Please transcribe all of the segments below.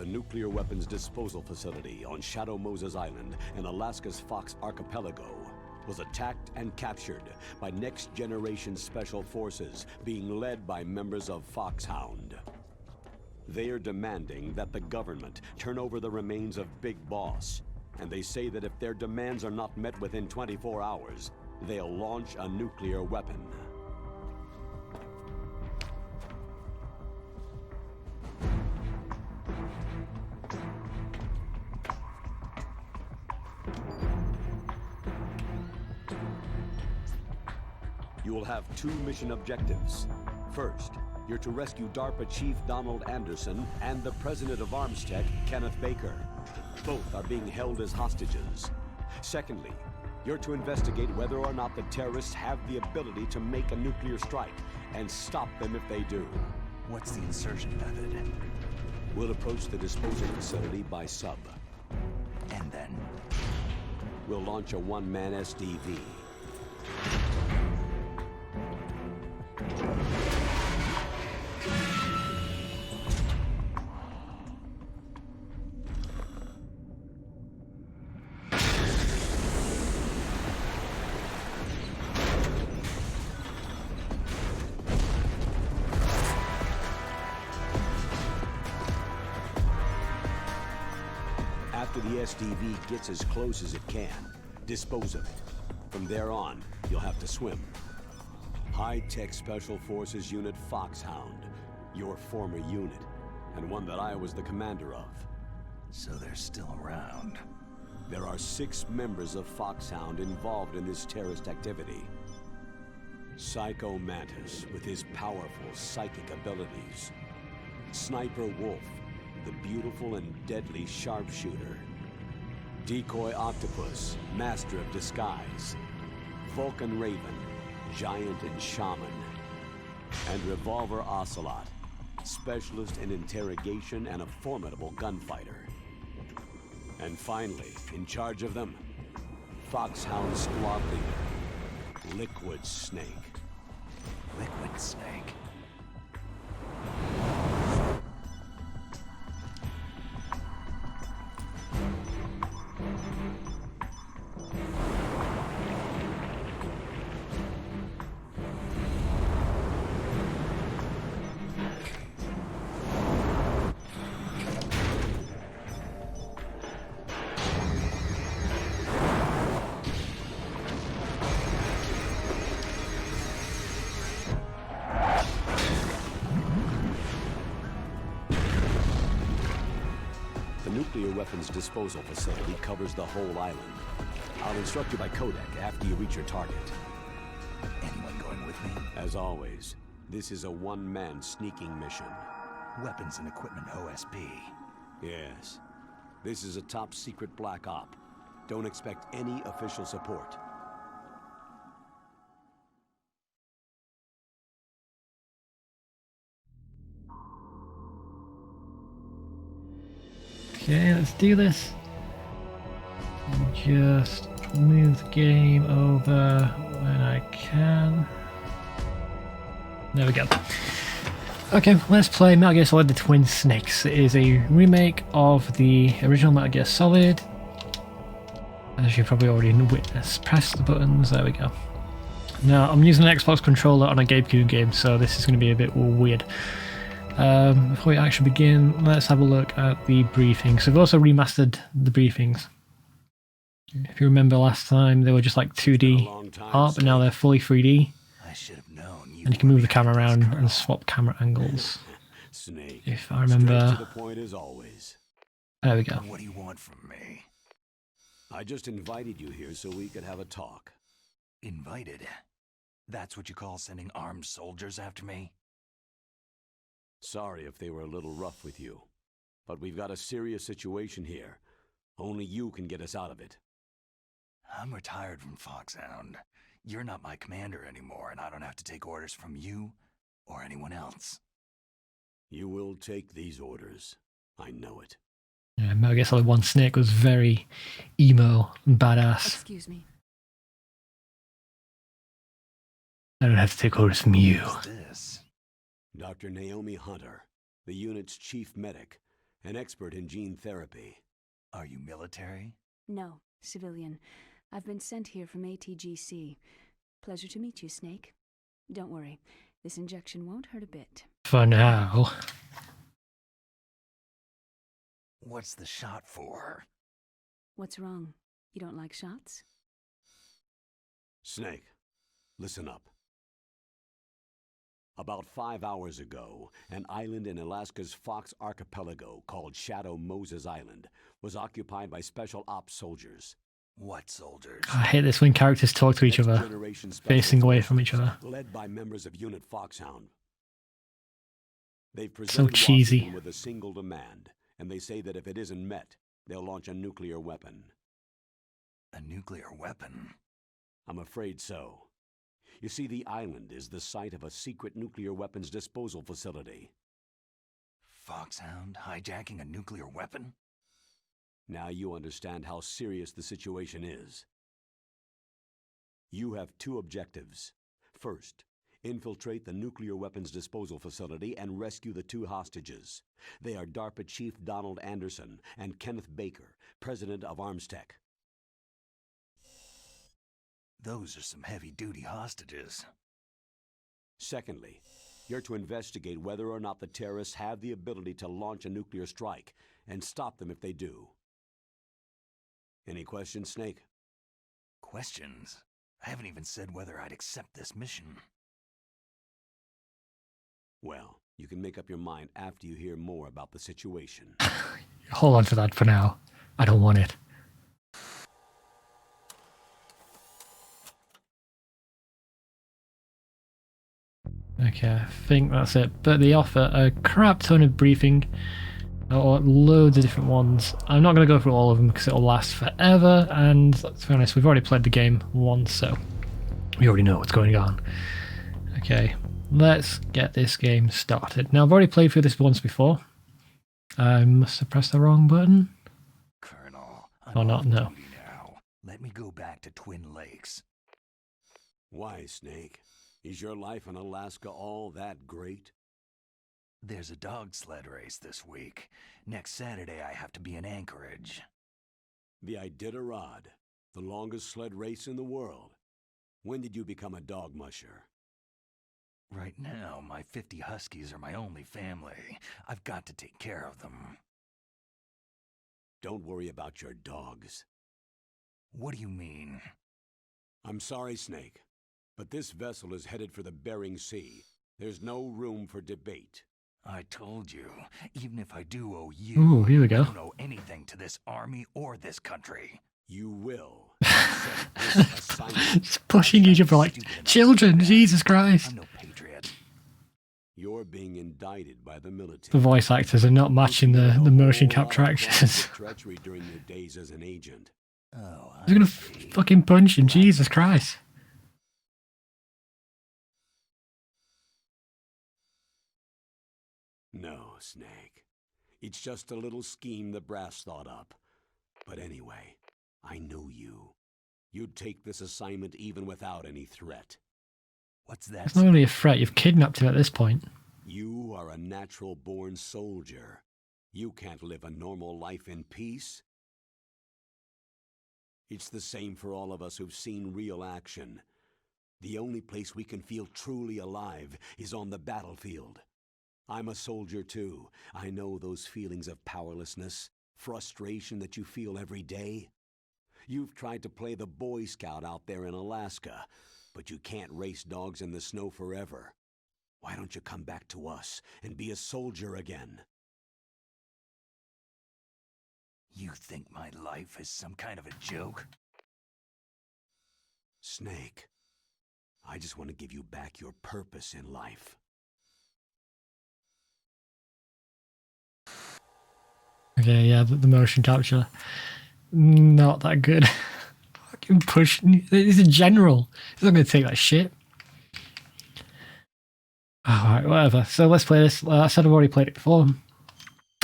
The nuclear weapons disposal facility on Shadow Moses Island in Alaska's Fox Archipelago was attacked and captured by next-generation special forces being led by members of Foxhound. They are demanding that the government turn over the remains of Big Boss, and they say that if their demands are not met within 24 hours, they'll launch a nuclear weapon. You will have two mission objectives. First, you're to rescue DARPA Chief Donald Anderson and the President of Armstech, Kenneth Baker. Both are being held as hostages. Secondly, you're to investigate whether or not the terrorists have the ability to make a nuclear strike and stop them if they do. What's the insertion method? We'll approach the disposal facility by sub. And then? We'll launch a one-man SDV. After the SDV gets as close as it can, dispose of it. From there on, you'll have to swim. High-Tech Special Forces Unit Foxhound, your former unit, and one that I was the commander of. So they're still around. There are 6 members of Foxhound involved in this terrorist activity. Psycho Mantis, with his powerful psychic abilities. Sniper Wolf, the beautiful and deadly sharpshooter. Decoy Octopus, master of disguise. Vulcan Raven, giant and shaman. And Revolver Ocelot, specialist in interrogation and a formidable gunfighter. And finally, in charge of them, Foxhound squad leader, Liquid Snake. Liquid Snake. The nuclear weapons disposal facility covers the whole island. I'll instruct you by codec after you reach your target. Anyone going with me? As always, this is a one-man sneaking mission. Weapons and equipment OSP. Yes. This is a top-secret black op. Don't expect any official support. Okay, let's do this. Just move the game over when I can. There we go. Okay, let's play Metal Gear Solid: The Twin Snakes. It is a remake of the original Metal Gear Solid. As you probably already witnessed. Press the buttons, there we go. Now, I'm using an Xbox controller on a GameCube game, so this is going to be a bit weird. Before we actually begin, let's have a look at the briefings. So we've also remastered the briefings. If you remember last time, they were just like 2D art, but now they're fully 3D. I should have known And you can move the camera around and swap camera angles. Snake. If I remember. Straight to the point as always. There we go. What do you want from me? I just invited you here so we could have a talk. Invited? That's what you call sending armed soldiers after me? Sorry if they were a little rough with you, but we've got a serious situation here. Only you can get us out of it. I'm retired from Foxhound. You're not my commander anymore, and I don't have to take orders from you or anyone else. You will take these orders. I know it. Yeah, Metal Gear Solid 1 Snake was very emo and badass. Excuse me. I don't have to take orders from you. Who's this? Dr. Naomi Hunter, the unit's chief medic, an expert in gene therapy. Are you military? No, civilian. I've been sent here from ATGC. Pleasure to meet you, Snake. Don't worry, this injection won't hurt a bit. For now. What's the shot for? What's wrong? You don't like shots? Snake, listen up. About 5 hours ago, an island in Alaska's Fox Archipelago called Shadow Moses Island was occupied by Special Ops soldiers. What soldiers? I hate this when characters talk to each other, Next-generation special facing away from each forces, other. led by members of Unit Foxhound. They've So presented cheesy. Washington with a single demand, and they say that if it isn't met, they'll launch a nuclear weapon. A nuclear weapon? I'm afraid so. You see, the island is the site of a secret nuclear weapons disposal facility. Foxhound hijacking a nuclear weapon? Now you understand how serious the situation is. You have two objectives. First, infiltrate the nuclear weapons disposal facility and rescue the two hostages. They are DARPA Chief Donald Anderson and Kenneth Baker, president of Armstech. Those are some heavy-duty hostages. Secondly, you're to investigate whether or not the terrorists have the ability to launch a nuclear strike and stop them if they do. Any questions, Snake? Questions? I haven't even said whether I'd accept this mission. Well, you can make up your mind after you hear more about the situation. Hold on to that for now. I don't want it. Okay, I think that's it. But they offer a crap ton of briefing, or loads of different ones. I'm not going to go through all of them because it'll last forever, and let's be honest, we've already played the game once, so we already know what's going on. Okay, let's get this game started. Now, I've already played through this once before. I must have pressed the wrong button. Colonel, Or not, no. duty now. Let me go back to Twin Lakes. Why, Snake? Is your life in Alaska all that great? There's a dog sled race this week. Next Saturday I have to be in Anchorage. The Iditarod, the longest sled race in the world. When did you become a dog musher? Right now, my 50 huskies are my only family. I've got to take care of them. Don't worry about your dogs. What do you mean? I'm sorry, Snake, but this vessel is headed for the Bering Sea. There's no room for debate. I told you, even if I do owe you, Ooh, here we I go. don't owe anything to this army or this country. You will. accept this assignment. Just pushing each other like children, Jesus Christ. I'm no patriot. You're being indicted by the military. The voice actors are not matching the motion capture actions. Treachery during your days as an agent. Oh, They're gonna I see. fucking punch him, Jesus Christ. No, Snake. It's just a little scheme the brass thought up. But anyway, I know you. You'd take this assignment even without any threat. What's that? It's not really a threat, you've kidnapped him at this point. You are a natural-born soldier. You can't live a normal life in peace. It's the same for all of us who've seen real action. The only place we can feel truly alive is on the battlefield. I'm a soldier too. I know those feelings of powerlessness, frustration that you feel every day. You've tried to play the Boy Scout out there in Alaska, but you can't race dogs in the snow forever. Why don't you come back to us and be a soldier again? You think my life is some kind of a joke? Snake, I just want to give you back your purpose in life. Okay, yeah, the motion capture. Not that good. Fucking push. He's a general. He's not going to take that shit. Alright, whatever. So let's play this. I said I've already played it before.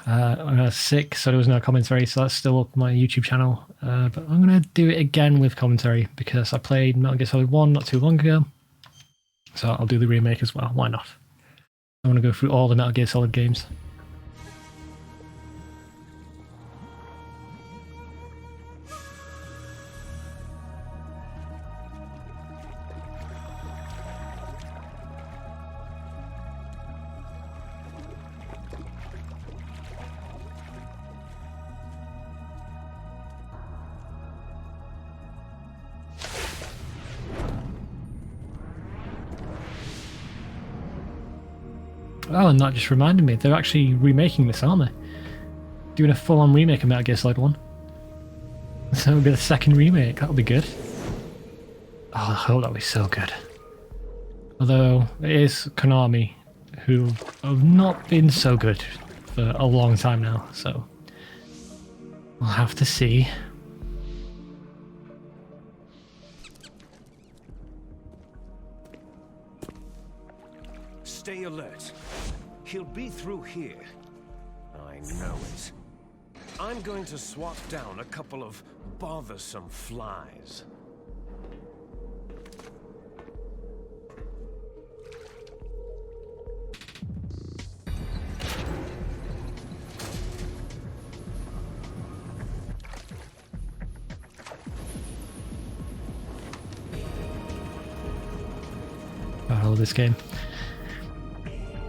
I was sick, so there was no commentary, so that's still up on my YouTube channel. But I'm going to do it again with commentary because I played Metal Gear Solid 1 not too long ago. So I'll do the remake as well. Why not? I want to go through all the Metal Gear Solid games. Oh, and that just reminded me, they're actually remaking this, aren't they? Doing a full-on remake of Metal Gear Solid 1. So it'll be the second remake, that'll be good. Oh, I hope that'll be so good. Although, it is Konami, who have not been so good for a long time now, so we'll have to see. Stay alert. He'll be through here. I know it. I'm going to swat down a couple of bothersome flies. I love this game.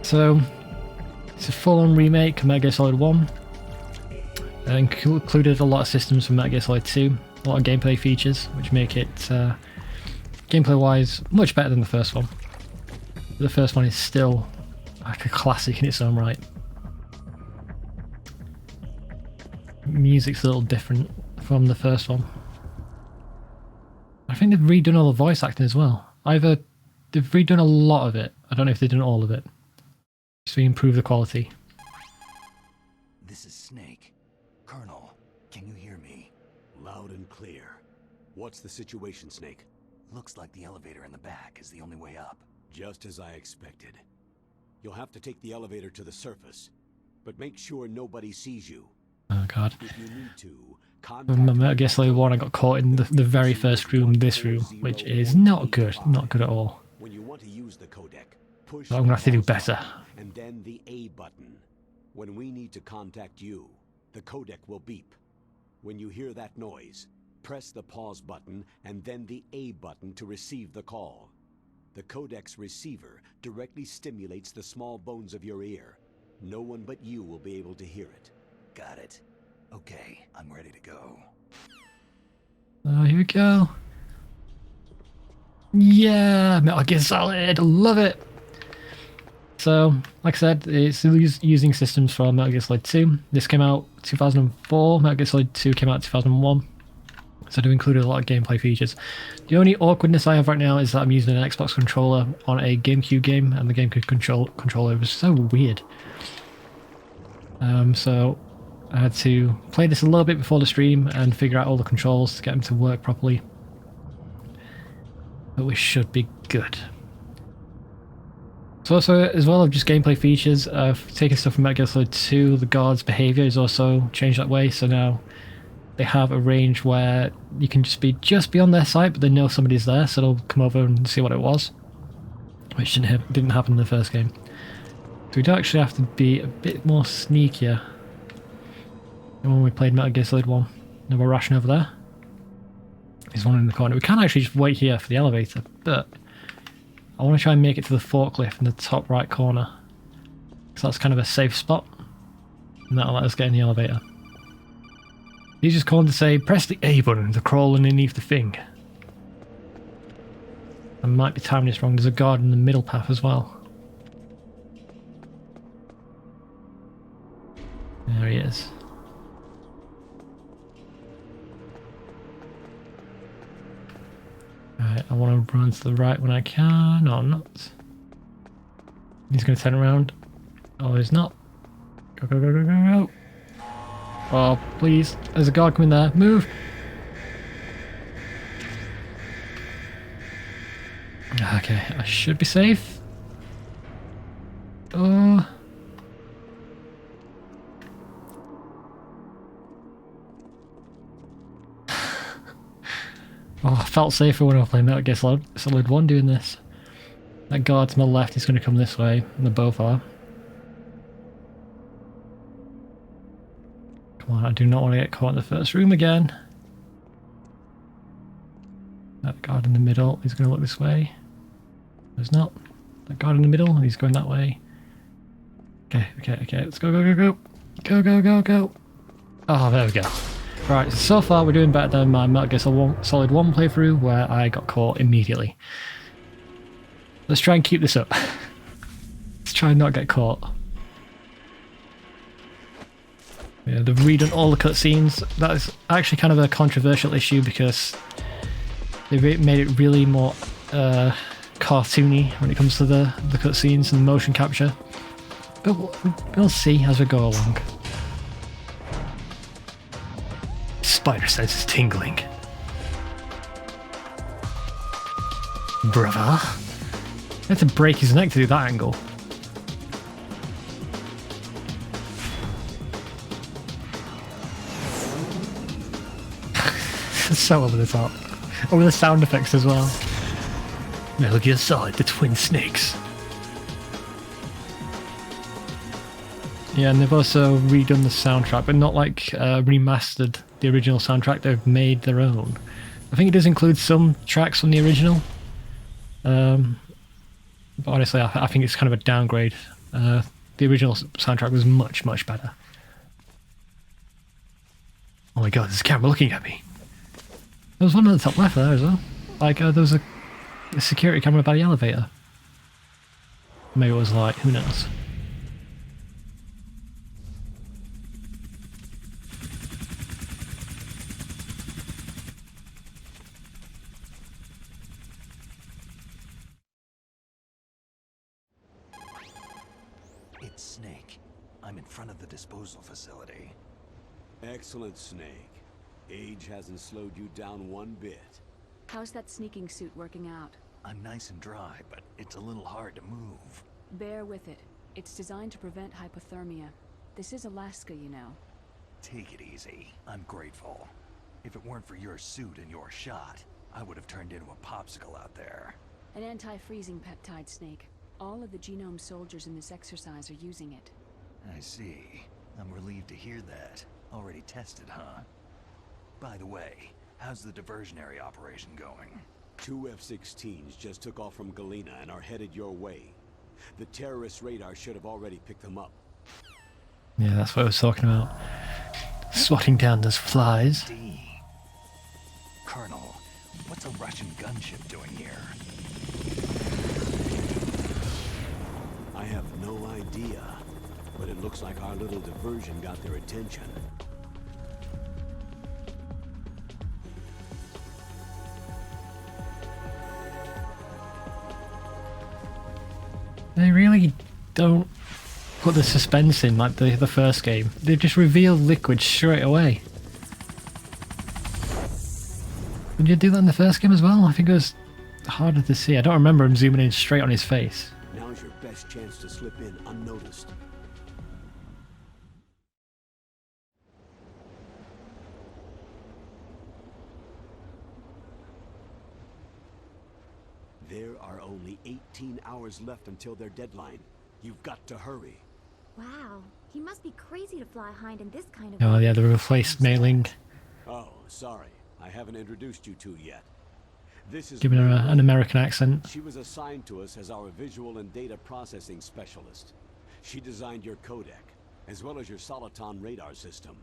So, it's a full-on remake of Metal Gear Solid 1. Included a lot of systems from Metal Gear Solid 2, a lot of gameplay features, which make it, gameplay-wise, much better than the first one. But the first one is still like a classic in its own right. Music's a little different from the first one. I think they've redone all the voice acting as well. Either they've redone a lot of it, I don't know if they've done all of it, just to improve the quality. This is Snake. Colonel, can you hear me? Loud and clear. What's the situation, Snake? Looks like the elevator in the back is the only way up. Just as I expected. You'll have to take the elevator to the surface, but make sure nobody sees you. Oh god. If you need to, Remember, I guess Solid 1 I got caught in the very first room, this room, which is not good at all. When you want to use the codec, push But I'm gonna have to do better. and then the A button. When we need to contact you, the codec will beep. When you hear that noise, press the pause button and then the A button to receive the call. The codec's receiver directly stimulates the small bones of your ear. No one but you will be able to hear it. Got it. Okay, I'm ready to go. Oh, here we go. Yeah, Metal Gear Solid, love it. So, like I said, it's using systems from Metal Gear Solid 2. This came out 2004, Metal Gear Solid 2 came out 2001. So they included a lot of gameplay features. The only awkwardness I have right now is that I'm using an Xbox controller on a GameCube game, and the GameCube controller was so weird. So I had to play this a little bit before the stream and figure out all the controls to get them to work properly. But we should be good. So also, as well as just gameplay features, I've taken stuff from Metal Gear Solid 2. The guard's behaviour is also changed that way, so now they have a range where you can just be beyond their sight, but they know somebody's there, so they'll come over and see what it was, which didn't happen in the first game. So we do actually have to be a bit more sneakier than when we played Metal Gear Solid 1. Now we're rushing over there. There's one in the corner. We can actually just wait here for the elevator, but I want to try and make it to the forklift in the top right corner, because that's kind of a safe spot, and that'll let us get in the elevator. He's just calling to say, press the A button to crawl underneath the thing. I might be timing this wrong, there's a guard in the middle path as well. There he is. Right, I want to run to the right when I can, or not. He's going to turn around. Oh, he's not. Go, go, go, go, go, go. Oh, please. There's a guard coming there. Move! Okay, I should be safe. Oh. Oh, I felt safer when I was playing Metal Gear Solid 1 doing this. That guard to my left is going to come this way, and they both are. Come on, I do not want to get caught in the first room again. That guard in the middle is going to look this way. There's not. That guard in the middle, he's going that way. Okay, okay, okay, let's go, go, go, go. Go, go, go, go. Oh, there we go. Right, so far we're doing better than my Metal Gear Solid 1 playthrough, where I got caught immediately. Let's try and keep this up. Let's Just try and not get caught. Yeah, they've redone all the cutscenes. That is actually kind of a controversial issue because they've made it really more cartoony when it comes to the cutscenes and the motion capture. But we'll see as we go along. Spider sense is tingling. Brother. I had to break his neck to do that angle. So over the top. Over the sound effects as well. Metal Gear Solid, the Twin Snakes. Yeah, and they've also redone the soundtrack, but not like remastered the original soundtrack. They've made their own. I think it does include some tracks from the original. But honestly, I think it's kind of a downgrade. The original soundtrack was much, much better. Oh my god, there's a camera looking at me. There was one at the top left there as well. Like, there was a security camera by the elevator. Maybe it was like, who knows? It's Snake. I'm in front of the disposal facility. Excellent, Snake. Age hasn't slowed you down one bit. How's that sneaking suit working out? I'm nice and dry, but it's a little hard to move. Bear with it. It's designed to prevent hypothermia. This is Alaska, you know. Take it easy. I'm grateful. If it weren't for your suit and your shot, I would have turned into a popsicle out there. An anti-freezing peptide, Snake. All of the Genome soldiers in this exercise are using it. I see. I'm relieved to hear that. Already tested, huh? By the way, how's the diversionary operation going? 2 F-16s just took off from Galena and are headed your way. The terrorist radar should have already picked them up. Yeah, that's what I was talking about. Swatting down those flies. D. Colonel, what's a Russian gunship doing here? I have no idea, but it looks like our little diversion got their attention. They really don't put the suspense in like the first game. They just reveal Liquid straight away. Did you do that in the first game as well? I think it was harder to see. I don't remember him zooming in straight on his face. Now's your best chance to slip in unnoticed. There are only 18 hours left until their deadline. You've got to hurry. Wow, he must be crazy to fly behind in this kind of Oh weather. yeah, the replaced mailing. Oh, sorry. I haven't introduced you to yet. This is Giving her an American accent. She was assigned to us as our visual and data processing specialist. She designed your codec, as well as your Soliton radar system.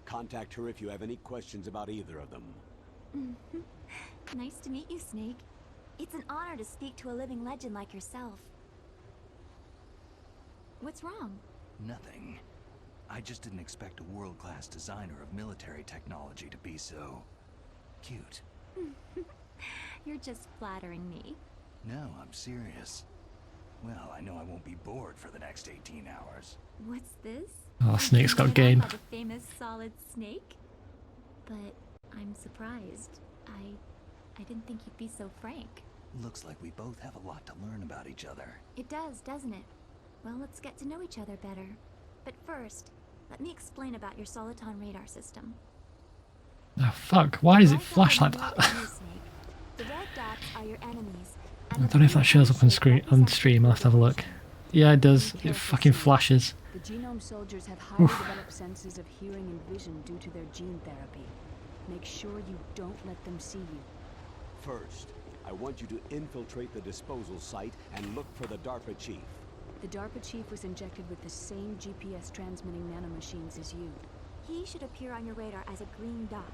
Contact her if you have any questions about either of them. Nice to meet you, Snake. It's an honor to speak to a living legend like yourself. What's wrong? Nothing. I just didn't expect a world-class designer of military technology to be so... cute. You're just flattering me. No, I'm serious. Well, I know I won't be bored for the next 18 hours. What's this? Oh, Snake's got Made up game. by the famous Solid Snake? But I'm surprised. I didn't think you'd be so frank. Looks like we both have a lot to learn about each other. It does, doesn't it? Well, let's get to know each other better. But first, let me explain about your Soliton radar system. Oh fuck, why does it Right flash now, like you know that? what it is, Snake. The red dots are your enemies. I don't know if that shows up on screen on stream, I'll have to have a look. Yeah, it does. It fucking flashes. The Genome soldiers have highly developed senses of hearing and vision due to their gene therapy. Make sure you don't let them see you. First, I want you to infiltrate the disposal site and look for the DARPA chief. The DARPA chief was injected with the same GPS transmitting nanomachines as you. He should appear on your radar as a green dot.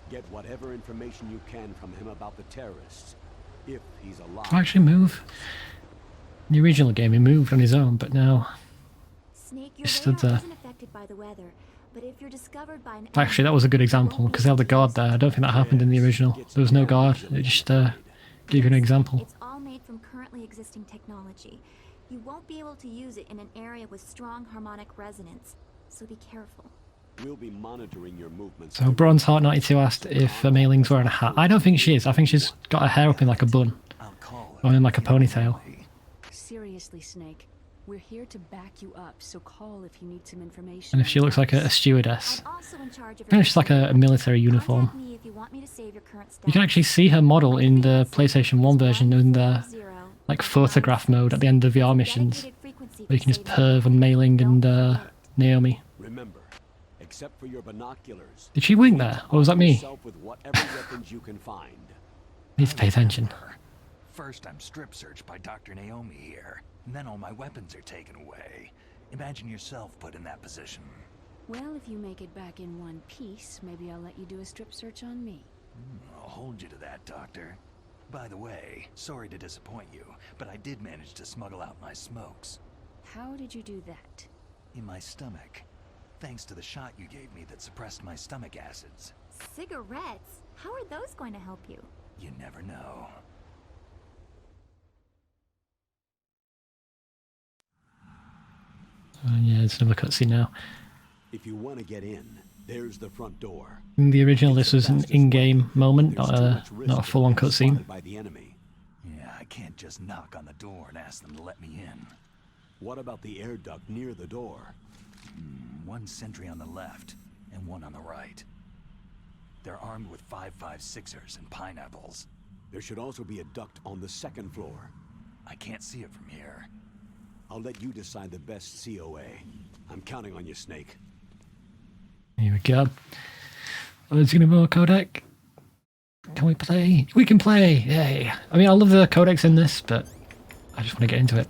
Get whatever information you can from him about the terrorists. If he's alive. Can I actually move? In the original game, he moved on his own, but now Snake, he your stood radar there. isn't affected by the weather, but if you're discovered by an Actually, that was a good example because they had the guard there. I don't think that happened in the original. There was no guard. It just gave you an example. It's all made from currently existing technology. You won't be able to use it in an area with strong harmonic resonance, so be careful. We'll be monitoring your movements. So Bronze Heart 92 asked if Mayling's wearing a hat. I don't think she is. I think she's got her hair up in like a bun I'll call or in like a ponytail. Seriously, Snake. We're here to back you up, so call if you need some information. And if she looks like a stewardess, I'm also in charge of I think she's like a military uniform. Contact me if you want me to save your current You can actually see her model in the PlayStation 1 version in the like photograph mode at the end of VR missions, where you can just perv on Mayling and Naomi. Remember, except for your binoculars, Did she wink there, or was that me? yourself with whatever weapons you can find. Need to pay attention. First, I'm strip searched by Dr. Naomi here, and then all my weapons are taken away. Imagine yourself put in that position. Well, if you make it back in one piece, maybe I'll let you do a strip search on me. I'll hold you to that, Doctor. By the way, sorry to disappoint you, but I did manage to smuggle out my smokes. How did you do that? In my stomach. Thanks to the shot you gave me that suppressed my stomach acids. Cigarettes? How are those going to help you? You never know. Yeah, it's another cutscene now. If you want to get in, there's the front door. In the original, this was an in-game moment, There's not too a much risk not a of full-on being cutscene. spotted by the enemy. Yeah, I can't just knock on the door and ask them to let me in. What about the air duct near the door? One sentry on the left, and one on the right. They're armed with 5.56ers and pineapples. There should also be a duct on the second floor. I can't see it from here. I'll let you decide the best COA. I'm counting on you, Snake. Here we go. Let's get more codec. Can we play? We can play! Yay! I mean, I love the codecs in this, but I just want to get into it.